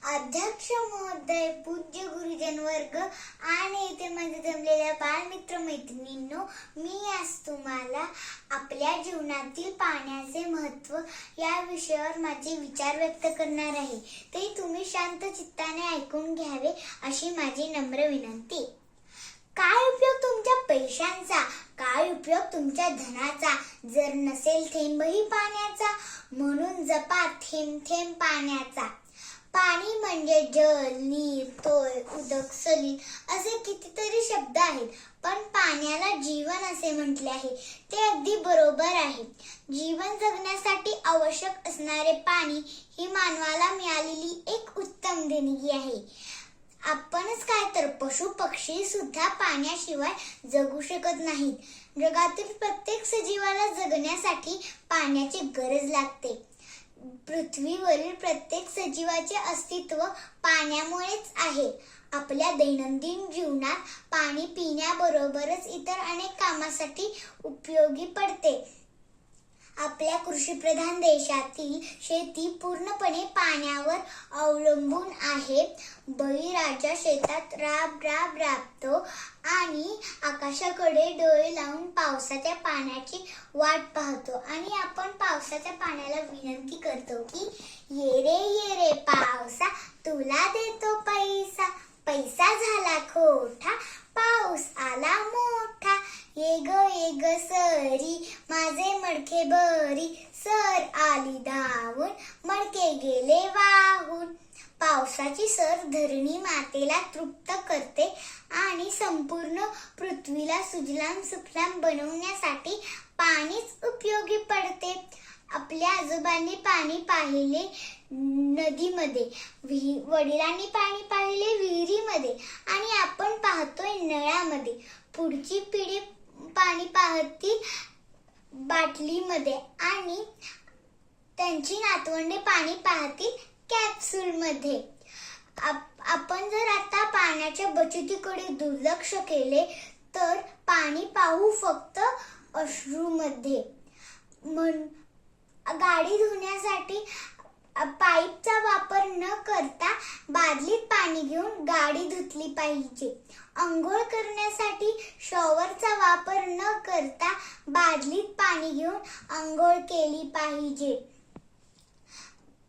अध्यक्ष महोदय, पूज्य गुरुजन वर्ग आणि इथे माझे जमलेल्या बालमित्र मैत्रिणींनो, मी आज तुम्हाला आपल्या जीवनातील पाण्याचे महत्त्व या विषयावर माझे विचार व्यक्त करणार आहे. ते तुम्ही शांत चित्ताने ऐकून घ्यावे अशी माझी नम्र विनंती. काय उपयोग तुमच्या पैशांचा, काय उपयोग तुमच्या धनाचा, जर नसेल थेंबही पाण्याचा. म्हणून जपा थेंब थेंब पाण्याचा. पाणी म्हणजे जल, नीर, तोय, उदक, सलील असे कितीतरी शब्द आहेत, पण पाण्याला जीवन असे म्हटले आहे. ते अगदी बरोबर आहे. जीवन जगण्यासाठी आवश्यक असणारे पाणी ही मानवाला मिळालेली एक उत्तम देणगी आहे. आपणच काय तर पशु पक्षी सुद्धा पाण्याशिवाय जगू शकत नाहीत. जगातील प्रत्येक सजीवाला जगण्यासाठी पाण्याची गरज लागते. पृथ्वीवरील प्रत्येक सजीवाचे अस्तित्व पाण्यामुळेच आहे. आपल्या दैनंदिन जीवनात पाणी पिण्याबरोबरच इतर अनेक कामासाठी उपयोगी पडते. आपल्या कृषीप्रधान देशातील शेती पूर्णपणे पाण्यावर अवलंबून आहे. बळीराजा शेतात राबतो आणि आकाशाकडे डोळे लावून पावसाच्या पाण्याची वाट पाहतो आणि आपण पावसाच्या पाण्याला विनंती करतो की ये रे पावसा, तुला देतो पैसा. पैसा झाला खोटा, पाऊस आला मोठा. ये ग सरी, माझे मडके बरी. सर आली धावून, मडके गेले वाहून. पावसाची सर धरणी मातेला तृप्त करते आणि संपूर्ण पृथ्वीला सुजलाम सुफलाम बनवण्यासाठी पाणीच उपयोगी पडते. आपल्या आजोबांनी पाणी पाहिले नदीमध्ये, वडिलांनी पाणी पाहिले विहिरीमध्ये आणि आपण पाहतोय नळामध्ये. पुढची पिढी पाणी पाहतील बाटलीमध्ये आणि त्यांची नातवंडे पाणी पाहतील कॅप्सूलमध्ये. आपण जर आता पाण्याच्या बचतीकडे दुर्लक्ष केले तर पाणी पाहू फक्त अश्रूमध्ये. गाडी धुण्यासाठी पाईपचा वापर न करता बादलीत पाणी घेऊन गाडी धुतली पाहिजे. अंघोळ करण्यासाठी शॉवरचा वापर न करता बादलीत पाणी घेऊन अंघोळ केली पाहिजे.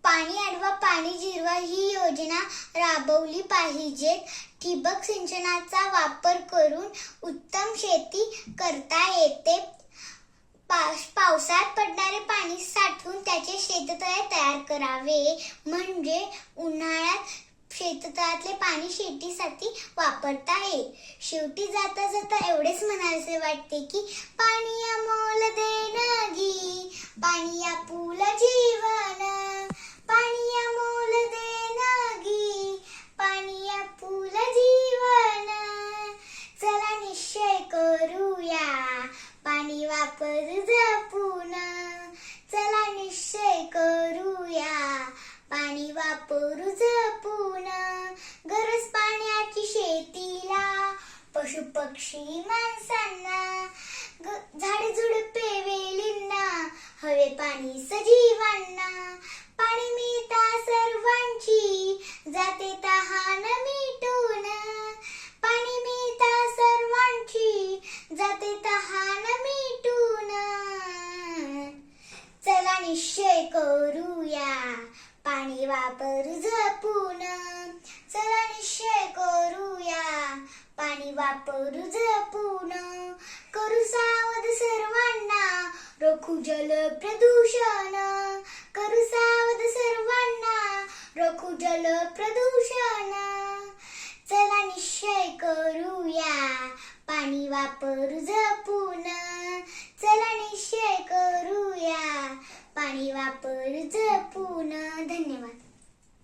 पाणी अडवा पाणी जिरवा ही योजना राबवली पाहिजे. ठिबक सिंचनाचा वापर करून उत्तम शेती करता येते. पावसात पडणारे पाणी साठवून त्याचे शेततळे तयार करावे, म्हणजे उन्हाळ्यात शेततळ्यातले पाणी शेतीसाठी वापरता येईल. शेवटी जाता जाता एवढेच म्हणायचे वाटते की पाणी अमोल देणगी, पाणी आपुलं जीवन. पाणी अमोल देणगी, पाणी आपुलं जीवन. चला निश्चय करूया पाणी वापर जपून. चला निश्चय करूया पाणी वापरू जपून. गरज पाण्याची शेतीला, पशु पक्षी माणसांना, झाडे झुडपे वेलींना, हवे पाणी सजीवांना. पाणी मिळता सर्वांची, जाते तहान मिटून. पाणी मिळता सर्वांची, जाते तहान मिटून. चला निश्चय करूया पाणी वापर जपून. चला निश्चय करूया पाणी वापर जपून. करू सावध सर्वांना, रोखू जल प्रदूषण. करू सावध सर्वांना, रोखू जल प्रदूषण. चला निश्चय करूया पाणी वापर जपून. चला निश्चय करूया पाणी वापर जपून. धन्यवाद.